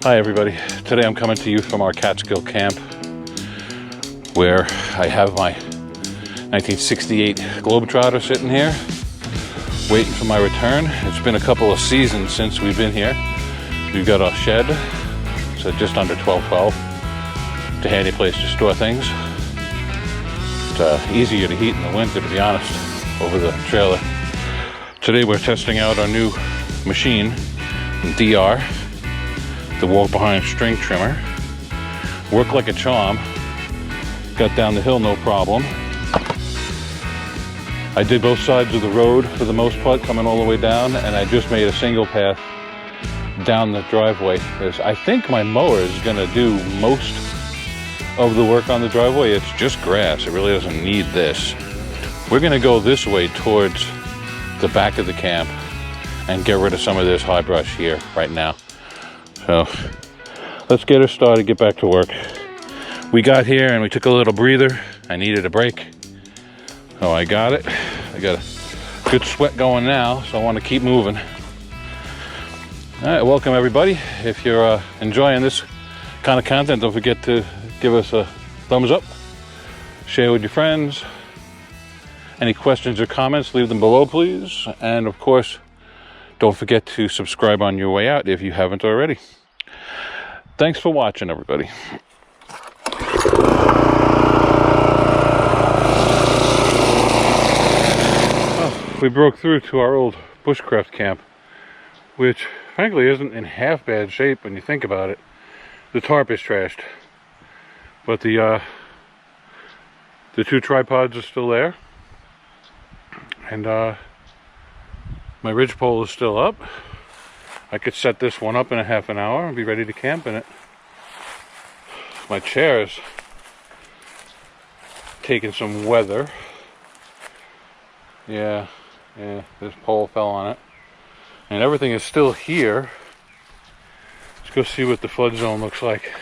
Hi everybody, today I'm coming to you from our Catskill Camp where I have my 1968 Globetrotter sitting here waiting for my return. It's been a couple of seasons since we've been here. We've got a shed, so just under 1212. It's a handy place to store things. It's easier to heat in the winter, to be honest, over the trailer. Today we're testing out our new machine, DR, the walk-behind string trimmer. Worked like a charm. Got down the hill no problem. I did both sides of the road for the most part, coming all the way down, and I just made a single path down the driveway. I think my mower is gonna do most of the work on the driveway. It's just grass, it really doesn't need this. We're gonna go this way towards the back of the camp and get rid of some of this high brush here right now. So let's get her started, get back to work. We got here and we took a little breather. I needed a break. So I got it. I got a good sweat going now, so I want to keep moving. All right, welcome everybody. If you're enjoying this kind of content, don't forget to give us a thumbs up, share with your friends. Any questions or comments, leave them below, please. And of course, don't forget to subscribe on your way out if you haven't already. Thanks for watching, everybody. Well, we broke through to our old bushcraft camp, which frankly isn't in half bad shape when you think about it. The tarp is trashed, but the two tripods are still there, and my ridgepole is still up. I could set this one up in a half an hour and be ready to camp in it. My chair is taking some weather. Yeah, this pole fell on it. And everything is still here. Let's go see what the flood zone looks like.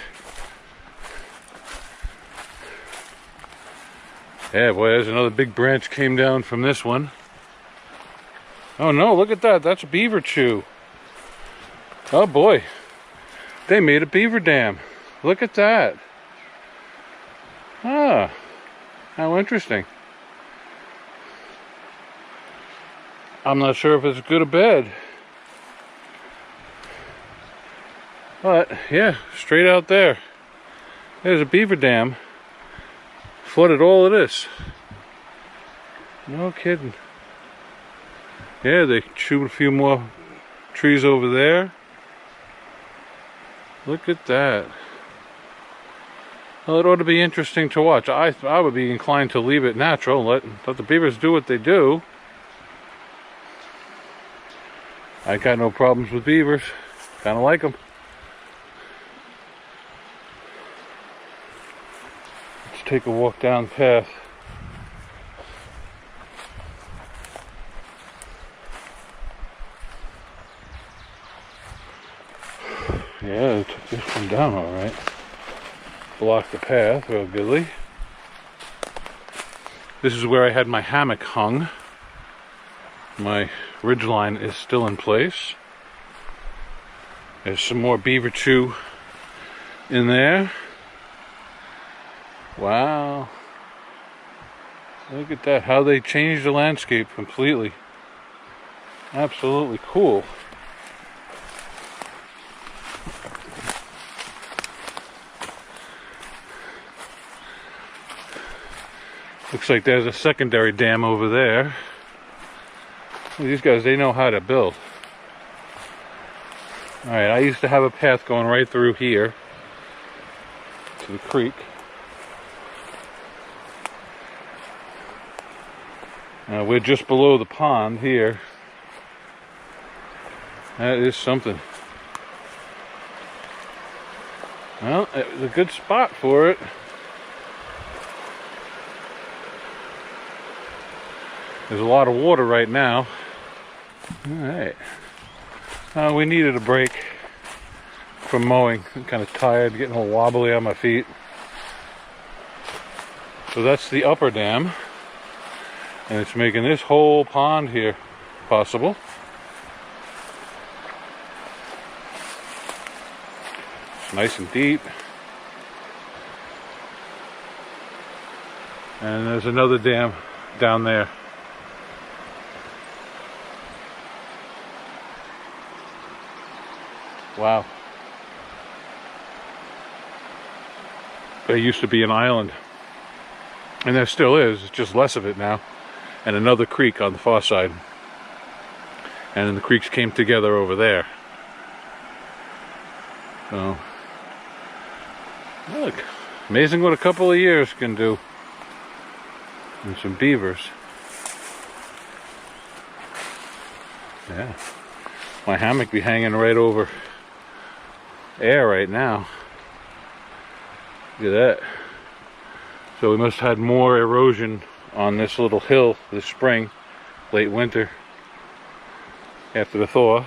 Yeah, boy, there's another big branch came down from this one. Oh no, look at that. That's a beaver chew. Oh boy. They made a beaver dam. Look at that. Ah, how interesting. I'm not sure if it's good or bad. But yeah, straight out there. There's a beaver dam. Flooded all of this. No kidding. Yeah, they chewed a few more trees over there. Look at that. Well, it ought to be interesting to watch. I would be inclined to leave it natural, let the beavers do what they do. I got no problems with beavers. Kind of like them. Let's take a walk down the path. Yeah, they took this one down all right. Blocked the path real goodly. This is where I had my hammock hung. My ridgeline is still in place. There's some more beaver chew in there. Wow. Look at that, how they changed the landscape completely. Absolutely cool. Looks like there's a secondary dam over there. These guys, they know how to build. Alright, I used to have a path going right through here to the creek. We're just below the pond here. That is something. Well, it was a good spot for it. There's a lot of water right now. Alright. We needed a break from mowing. I'm kind of tired, getting a little wobbly on my feet. So that's the upper dam. And it's making this whole pond here possible. It's nice and deep. And there's another dam down there. Wow. There used to be an island. And there still is, it's just less of it now. And another creek on the far side. And then the creeks came together over there. So, look, amazing what a couple of years can do. And some beavers. Yeah. My hammock be hanging right over air right now. Look at that. So we must have had more erosion on this little hill this spring, late winter, after the thaw.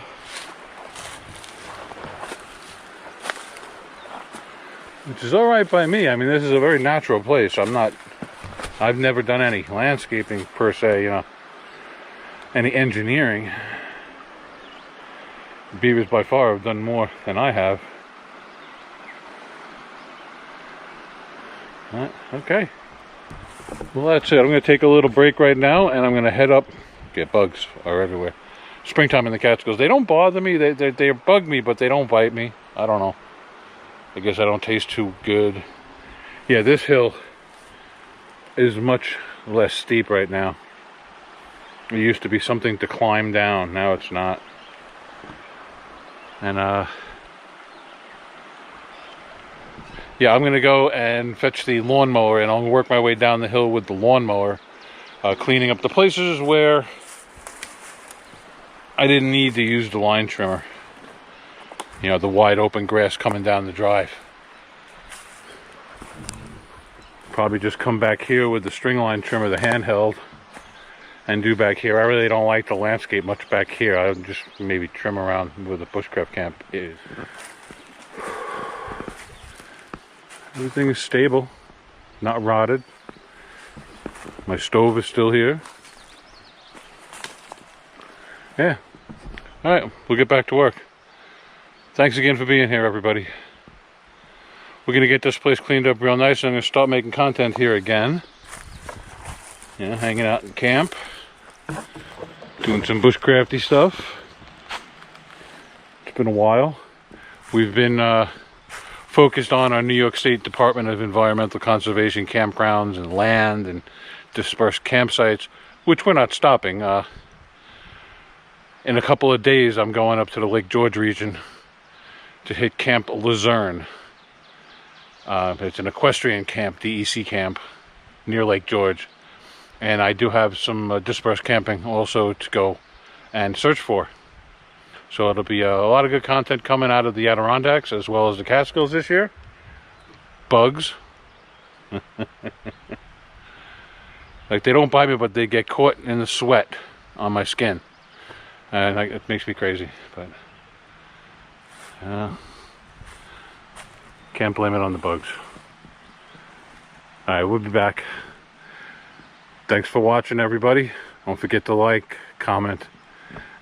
Which is alright by me. I mean, this is a very natural place. I've never done any landscaping per se, you know, any engineering. Beavers by far have done more than I have. Okay. Well, that's it. I'm going to take a little break right now, and I'm going to head up. Get bugs are everywhere. Springtime in the Catskills. They don't bother me. They bug me, but they don't bite me. I don't know. I guess I don't taste too good. Yeah, this hill is much less steep right now. It used to be something to climb down. Now it's not. And yeah, I'm gonna go and fetch the lawnmower, and I'll work my way down the hill with the lawnmower, cleaning up the places where I didn't need to use the line trimmer. You know, the wide open grass coming down the drive. Probably just come back here with the string line trimmer, the handheld, and do back here. I really don't like the landscape much back here. I'll just maybe trim around where the bushcraft camp is. Everything is stable, not rotted. My stove is still here. Yeah. Alright, we'll get back to work. Thanks again for being here, everybody. We're going to get this place cleaned up real nice, and I'm going to start making content here again. Yeah, hanging out in camp. Doing some bushcrafty stuff. It's been a while. We've been focused on our New York State Department of Environmental Conservation campgrounds and land and dispersed campsites, which we're not stopping. In a couple of days, I'm going up to the Lake George region to hit Camp Luzerne. It's an equestrian camp, DEC camp, near Lake George. And I do have some dispersed camping also to go and search for. So it'll be a lot of good content coming out of the Adirondacks as well as the Catskills this year. Bugs. Like, they don't bite me, but they get caught in the sweat on my skin. And it makes me crazy, but can't blame it on the bugs. Alright, we'll be back. Thanks for watching, everybody. Don't forget to like, comment,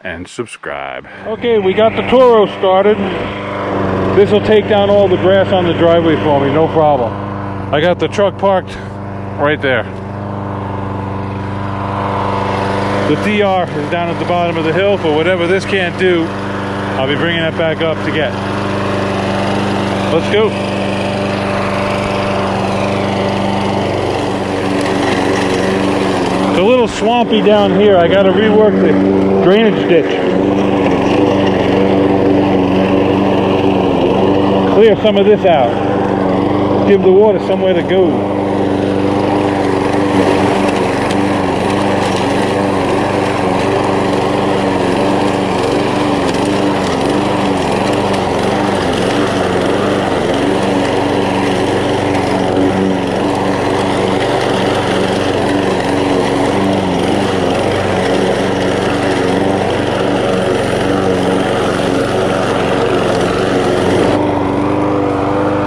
and subscribe. Okay, we got the Toro started. This will take down all the grass on the driveway for me, no problem. I got the truck parked right there. The DR is down at the bottom of the hill, but whatever this can't do, I'll be bringing it back up to get. Let's go. It's a little swampy down here. I got to rework the drainage ditch. Clear some of this out. Give the water somewhere to go.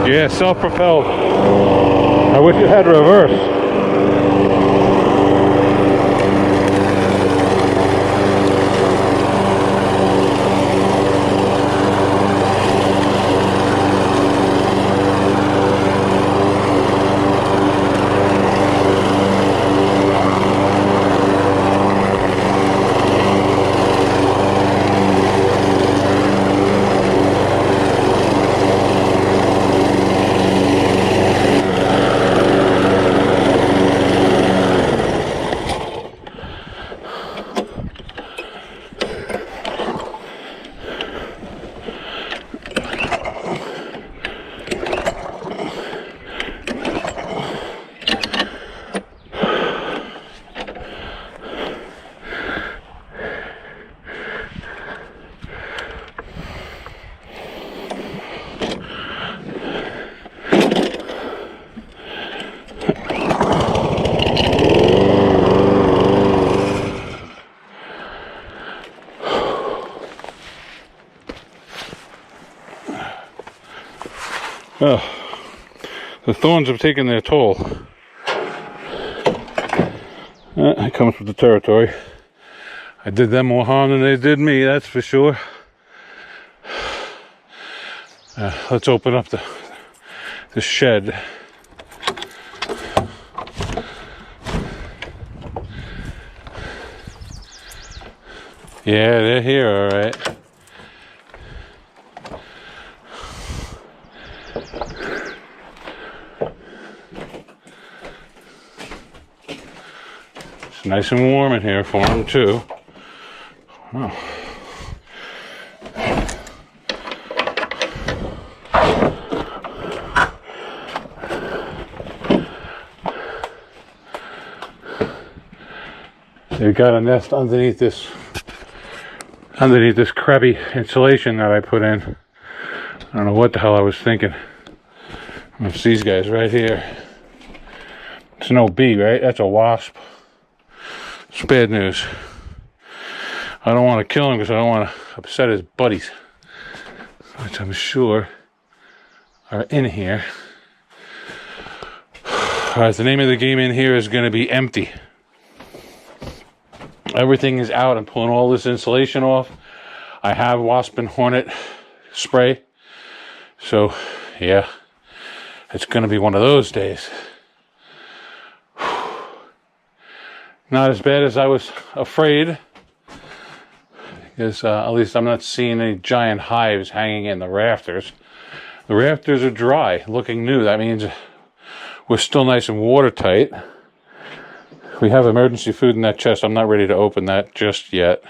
Yeah, self-propelled. I wish it had reverse. Oh, the thorns have taken their toll. It comes with the territory. I did them more harm than they did me, that's for sure. Let's open up the shed. Yeah, they're here, all right. It's nice and warm in here for them, too. Oh. They've got a nest underneath this crappy insulation that I put in. I don't know what the hell I was thinking. It's these guys right here. It's no bee, right? That's a wasp. It's bad news. I don't want to kill him because I don't want to upset his buddies, which I'm sure are in here. Alright, the name of the game in here is going to be empty. Everything is out. I'm pulling all this insulation off. I have wasp and hornet spray. So, yeah, it's going to be one of those days. Not as bad as I was afraid. Because at least I'm not seeing any giant hives hanging in the rafters. The rafters are dry, looking new. That means we're still nice and watertight. We have emergency food in that chest. I'm not ready to open that just yet.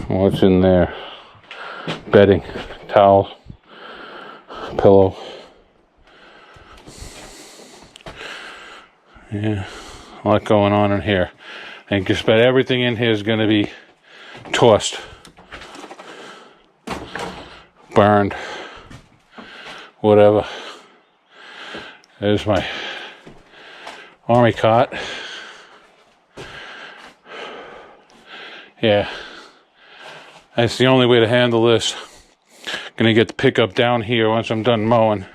What's in there? Bedding, towel, pillow. Yeah, a lot going on in here. And just about everything in here is going to be tossed, burned, whatever. There's my army cot. Yeah, that's the only way to handle this. Gonna get the pickup down here once I'm done mowing,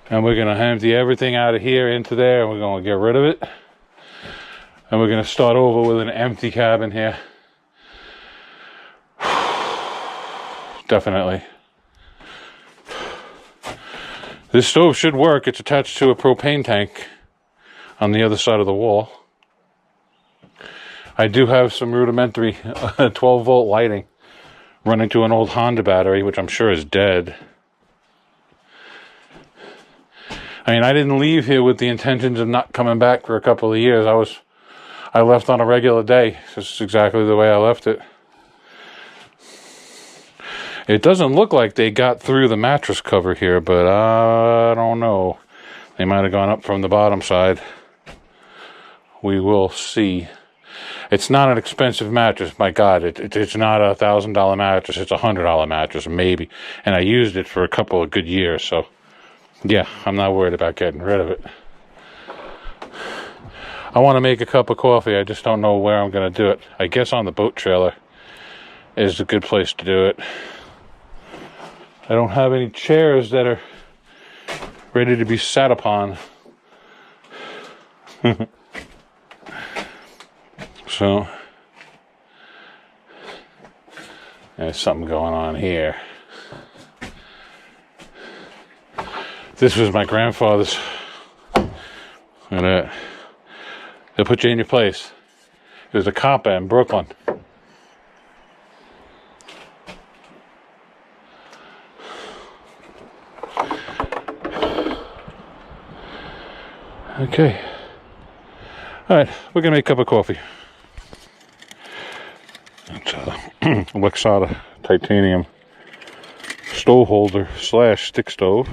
and we're gonna empty everything out of here into there, and we're gonna get rid of it, and we're gonna start over with an empty cabin here. Definitely. This stove should work. It's attached to a propane tank on the other side of the wall. I do have some rudimentary 12-volt lighting running to an old Honda battery, which I'm sure is dead. I mean, I didn't leave here with the intentions of not coming back for a couple of years. I left on a regular day. This is exactly the way I left it. It doesn't look like they got through the mattress cover here, but I don't know. They might have gone up from the bottom side. We will see. It's not an expensive mattress. My God, it's not a $1,000 mattress. It's a $100 mattress, maybe. And I used it for a couple of good years, so yeah, I'm not worried about getting rid of it. I want to make a cup of coffee. I just don't know where I'm going to do it. I guess on the boat trailer is a good place to do it. I don't have any chairs that are ready to be sat upon. So, there's something going on here. This was my grandfather's. Look at that. They'll put you in your place. It was a cop in Brooklyn. Okay. Alright, we're going to make a cup of coffee. It's a Lexada titanium stove holder / stick stove.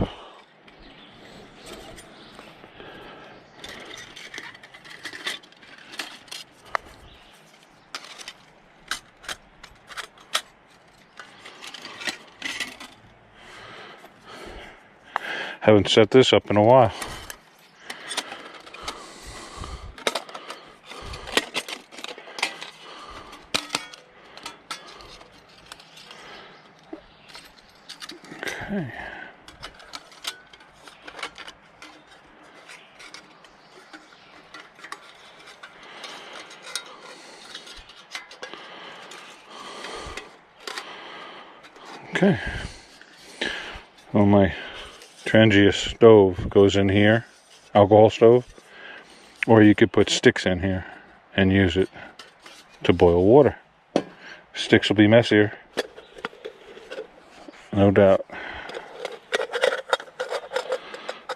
Haven't set this up in a while. Okay. Okay. Well, my Trangia stove goes in here, alcohol stove, or you could put sticks in here and use it to boil water. Sticks will be messier, no doubt.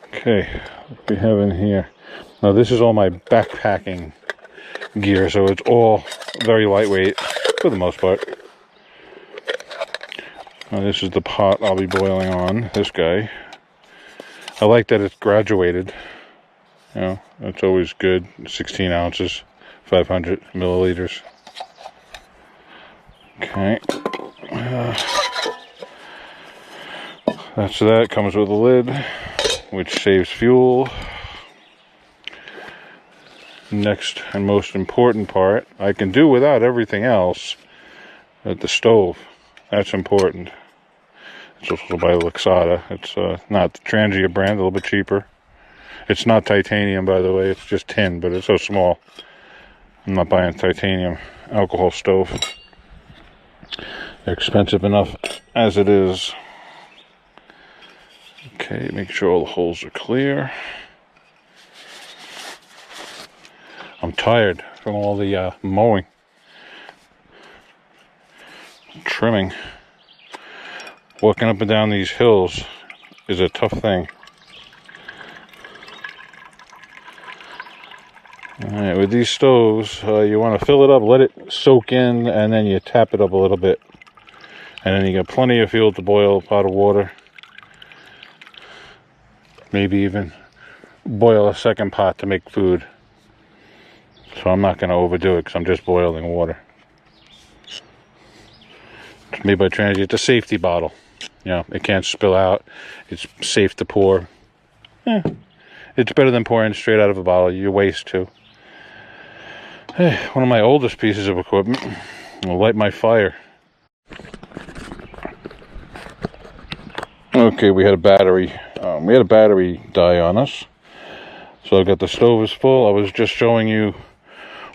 Okay, what we have in here. Now this is all my backpacking gear, so it's all very lightweight for the most part. Now this is the pot I'll be boiling on, this guy. I like that it's graduated. You know, it's always good. 16 ounces, 500 milliliters. Okay. That's that. Comes with a lid, which saves fuel. Next and most important part, I can do without everything else, at the stove. That's important. It's also by Luxada. It's not the Trangia brand, a little bit cheaper. It's not titanium, by the way. It's just tin, but it's so small. I'm not buying a titanium alcohol stove. They're expensive enough as it is. Okay, make sure all the holes are clear. I'm tired from all the mowing, trimming. Walking up and down these hills is a tough thing. Alright, with these stoves, you want to fill it up, let it soak in, and then you tap it up a little bit. And then you got plenty of fuel to boil a pot of water. Maybe even boil a second pot to make food. So I'm not going to overdo it because I'm just boiling water. It's made by Trangia. It's a safety bottle. You know, it can't spill out. It's safe to pour. It's better than pouring straight out of a bottle. You waste too. Hey, one of my oldest pieces of equipment. I'll light my fire. Okay, we had a battery. We had a battery die on us. So I got the stove is full. I was just showing you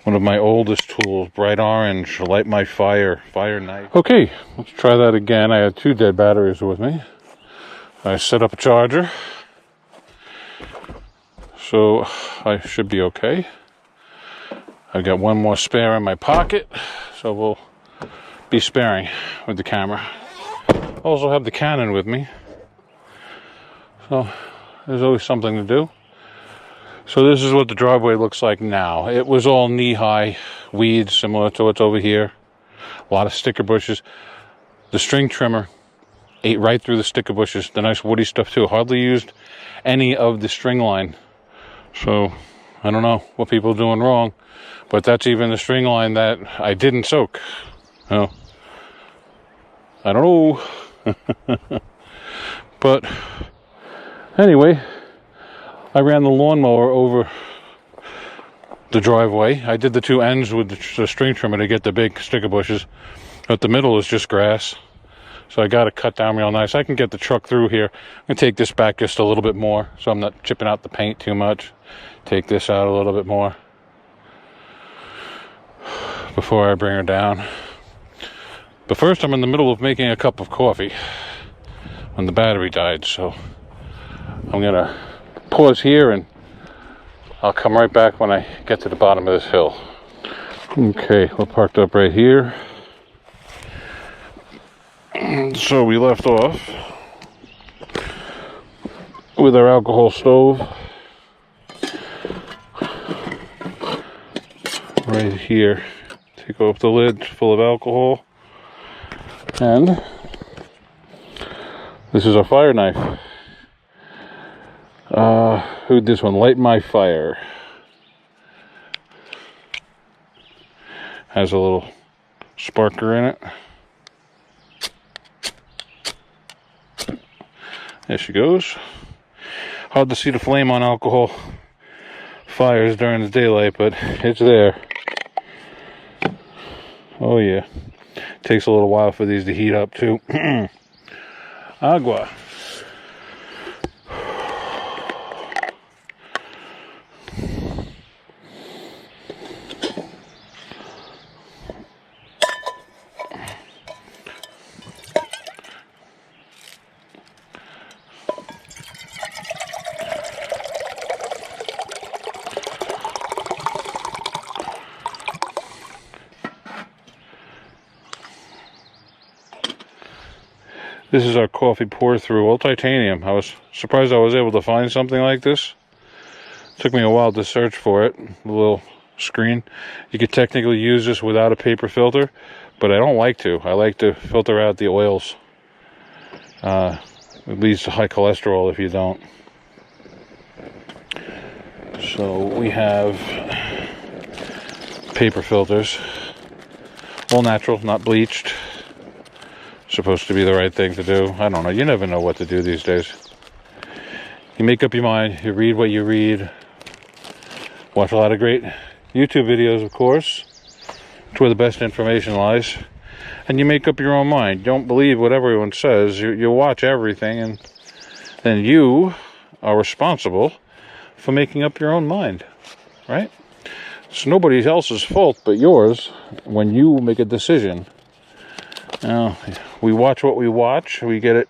one of my oldest tools, bright orange, light my fire knife. Okay, let's try that again. I had 2 dead batteries with me. I set up a charger. So I should be okay. I've got 1 more spare in my pocket, so we'll be sparing with the camera. Also have the Canon with me. So there's always something to do. So this is what the driveway looks like now. It was all knee-high weeds, similar to what's over here. A lot of sticker bushes. The string trimmer ate right through the sticker bushes. The nice woody stuff too. Hardly used any of the string line. So I don't know what people are doing wrong, but that's even the string line that I didn't soak. No, I don't know. But anyway, I ran the lawnmower over the driveway. I did the 2 ends with the string trimmer to get the big sticker bushes. But the middle is just grass. So I got to cut down real nice. I can get the truck through here. I'm going to take this back just a little bit more so I'm not chipping out the paint too much. Take this out a little bit more before I bring her down. But first I'm in the middle of making a cup of coffee when the battery died. So I'm going to pause here and I'll come right back when I get to the bottom of this hill. Okay, we're parked up right here. So we left off with our alcohol stove right here. Take off the lid, full of alcohol, and this is our fire knife. Who'd this one? Light My Fire. Has a little sparker in it. There she goes. Hard to see the flame on alcohol fires during the daylight, but it's there. Oh yeah. Takes a little while for these to heat up too. Agua. This is our coffee pour through, all titanium. I was surprised I was able to find something like this. Took me a while to search for it. A little screen. You could technically use this without a paper filter, but I don't like to. I like to filter out the oils. It leads to high cholesterol if you don't. So we have paper filters, all natural, not bleached. Supposed to be the right thing to do. I don't know. You never know what to do these days. You make up your mind. You read what you read. Watch a lot of great YouTube videos, of course. It's where the best information lies. And you make up your own mind. Don't believe what everyone says. You watch everything, and then you are responsible for making up your own mind, right? It's nobody else's fault but yours when you make a decision. Now, we watch what we watch. We get it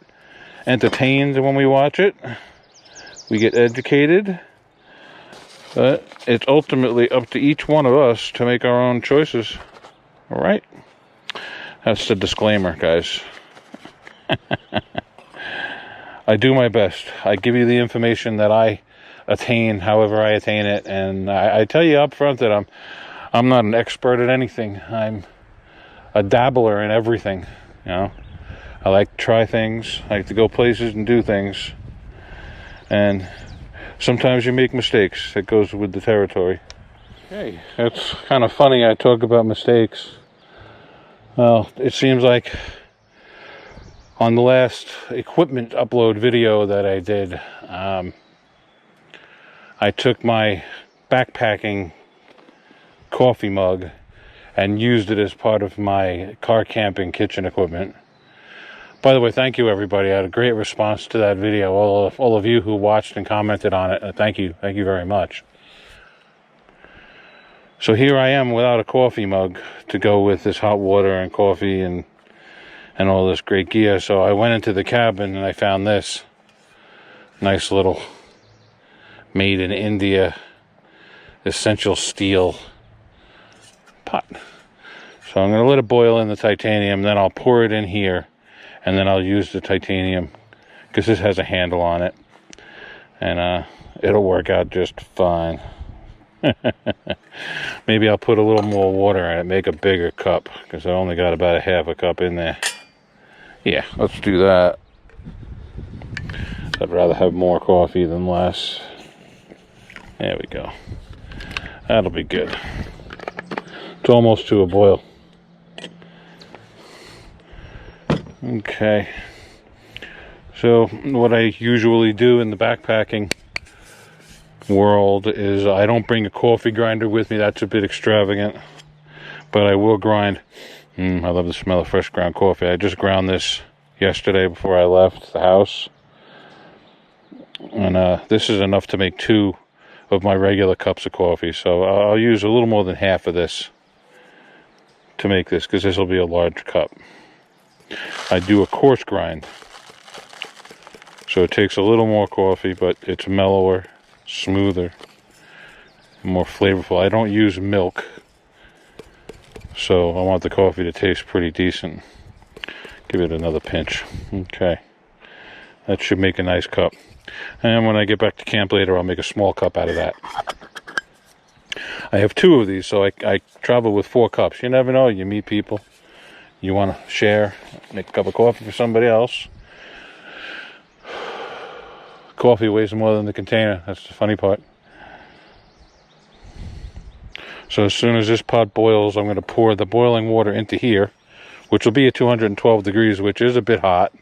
entertained when we watch it. We get educated. But it's ultimately up to each one of us to make our own choices. All right? That's the disclaimer, guys. I do my best. I give you the information that I attain, however I attain it, and I tell you up front that I'm not an expert at anything. I'm a dabbler in everything. You know, I like to try things. I like to go places and do things, and sometimes you make mistakes. That goes with the territory. Okay, it's kind of funny I talk about mistakes. Well, it seems like on the last equipment upload video that I did, I took my backpacking coffee mug and used it as part of my car camping kitchen equipment. By the way, thank you everybody. I had a great response to that video. All of you who watched and commented on it, thank you very much. So here I am without a coffee mug to go with this hot water and coffee and all this great gear. So I went into the cabin and I found this nice little made in India essential steel pot. So I'm going to let it boil in the titanium, then I'll pour it in here, and then I'll use the titanium because this has a handle on it, and it'll work out just fine. Maybe I'll put a little more water in it, make a bigger cup, because I only got about a half a cup in there. Yeah, let's do that. I'd rather have more coffee than less. There we go. That'll be good. It's almost to a boil. Okay. So what I usually do in the backpacking world is I don't bring a coffee grinder with me. That's a bit extravagant. But I will grind. I love the smell of fresh ground coffee. I just ground this yesterday before I left the house. And this is enough to make 2 of my regular cups of coffee. So I'll use a little more than half of this to make this, because this will be a large cup. I do a coarse grind. So it takes a little more coffee, but it's mellower, smoother, more flavorful. I don't use milk, so I want the coffee to taste pretty decent. Give it another pinch. Okay. That should make a nice cup. And when I get back to camp later, I'll make a small cup out of that. I have 2 of these, so I travel with 4 cups. You never know. You meet people. You want to share, make a cup of coffee for somebody else. Coffee weighs more than the container. That's the funny part. So as soon as this pot boils, I'm going to pour the boiling water into here, which will be at 212 degrees, which is a bit hot.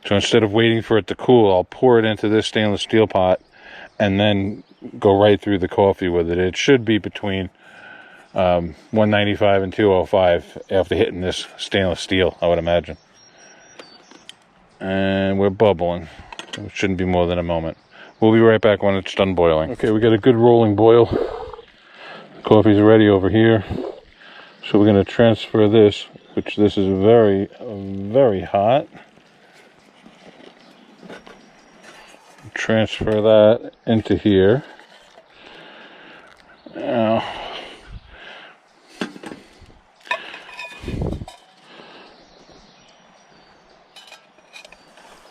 So instead of waiting for it to cool, I'll pour it into this stainless steel pot and then go right through the coffee with it. It should be between 195 and 205 after hitting this stainless steel, I would imagine. And we're bubbling. It shouldn't be more than a moment. We'll be right back when it's done boiling. Okay, we got a good rolling boil. The coffee's ready over here. So we're going to transfer this, which this is very, very hot. Transfer that into here. Now,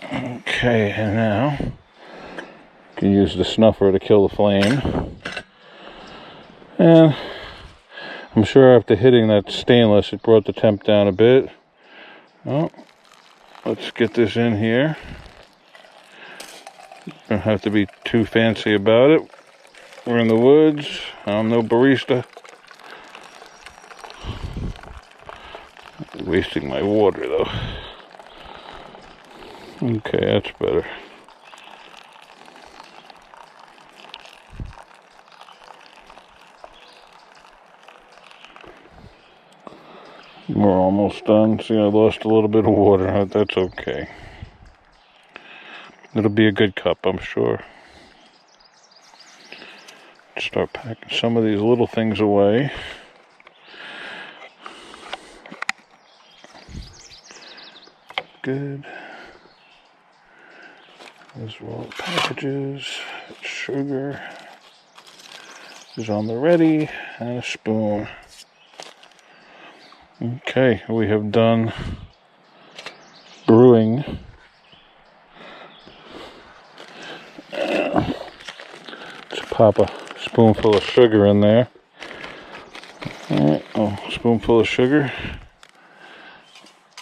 Okay, and now you can use the snuffer to kill the flame. And I'm sure after hitting that stainless, it brought the temp down a bit. Well, let's get this in here. Don't have to be too fancy about it. We're in the woods. I'm no barista. Wasting my water though. Okay, that's better. We're almost done. See, I lost a little bit of water. That's okay. It'll be a good cup, I'm sure. Start packing some of these little things away. Good. Those are all the packages. Sugar is on the ready, and a spoon. Okay, we have done brewing. Let's pop a spoonful of sugar in there. All right, a spoonful of sugar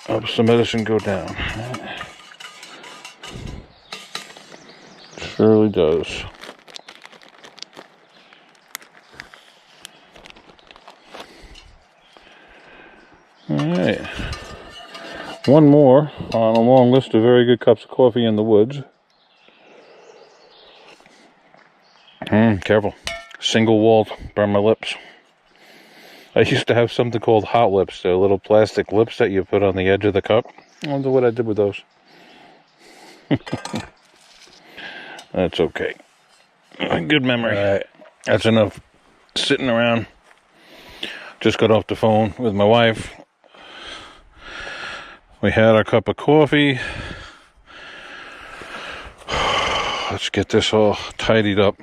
helps the medicine go down. Surely does. Alright, one more on a long list of very good cups of coffee in the woods. Careful. Single walled, burn my lips. I used to have something called hot lips. They're little plastic lips that you put on the edge of the cup. I wonder what I did with those. That's okay. Good memory. Alright, that's enough sitting around. Just got off the phone with my wife. We had our cup of coffee. Let's get this all tidied up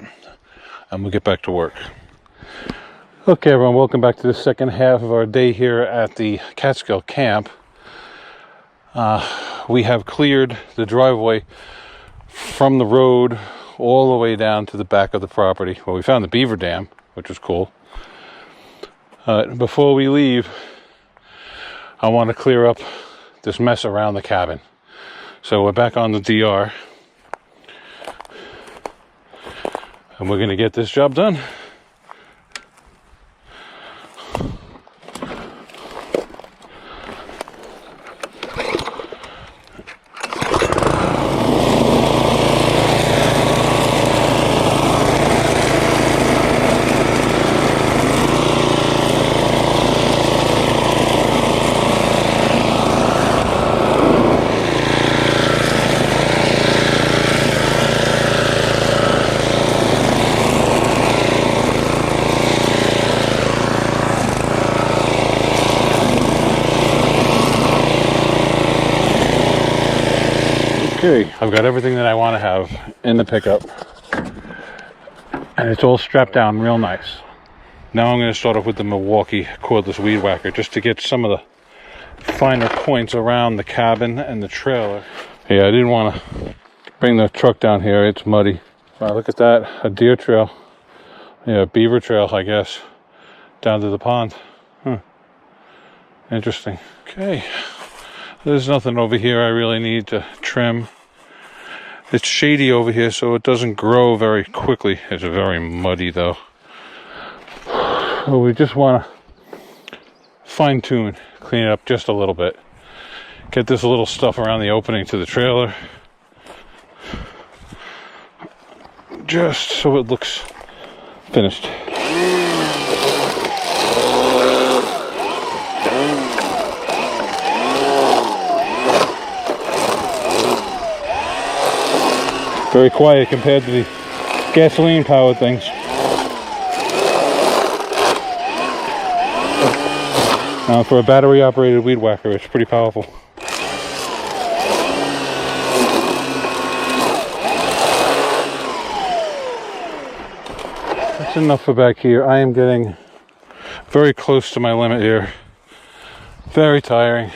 and we'll get back to work. Okay, everyone, welcome back to the second half of our day here at the Catskill Camp. We have cleared the driveway from the road all the way down to the back of the property. Well, we found the Beaver Dam, which was cool. Before we leave, I want to clear up this mess around the cabin. So we're back on the DR. And we're going to get this job done. Okay, I've got everything that I want to have in the pickup. And it's all strapped down real nice. Now I'm going to start off with the Milwaukee cordless weed whacker just to get some of the finer points around the cabin and the trailer. Yeah, I didn't want to bring the truck down here. It's muddy. Wow, look at that. A deer trail. Yeah, beaver trail, I guess. Down to the pond. Interesting. Okay. There's nothing over here I really need to trim. It's shady over here, so it doesn't grow very quickly. It's very muddy, though. So we just want to fine-tune, clean it up just a little bit. Get this little stuff around the opening to the trailer. Just so it looks finished. Very quiet compared to the gasoline-powered things. Now, for a battery-operated weed whacker, it's pretty powerful. That's enough for back here. I am getting very close to my limit here. Very tiring.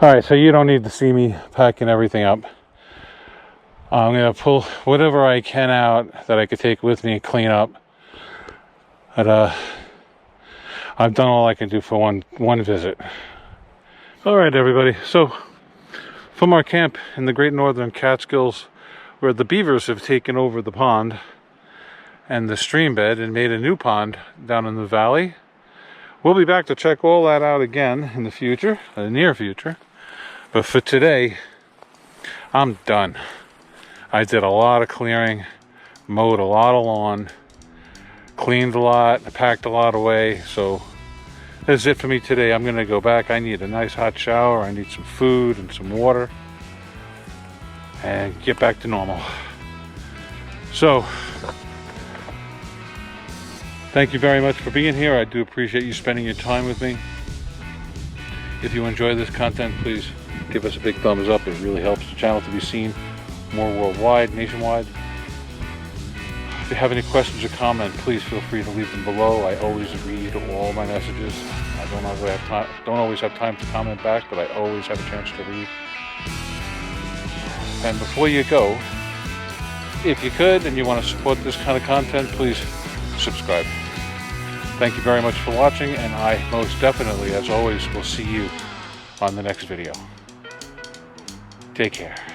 All right, so you don't need to see me packing everything up. I'm gonna pull whatever I can out that I could take with me and clean up. But I've done all I can do for one visit. All right, everybody. So from our camp in the Great Northern Catskills, where the beavers have taken over the pond and the stream bed and made a new pond down in the valley, we'll be back to check all that out again in the future, the near future. But for today, I'm done. I did a lot of clearing, mowed a lot of lawn, cleaned a lot, packed a lot away. So that's it for me today. I'm gonna go back. I need a nice hot shower. I need some food and some water and get back to normal. So thank you very much for being here. I do appreciate you spending your time with me. If you enjoy this content, please give us a big thumbs up. It really helps the channel to be seen more worldwide, nationwide. If you have any questions or comments, please feel free to leave them below. I always read all my messages. I don't always have time to comment back, but I always have a chance to read. And before you go, if you could and you want to support this kind of content, please subscribe. Thank you very much for watching, and I most definitely, as always, will see you on the next video. Take care.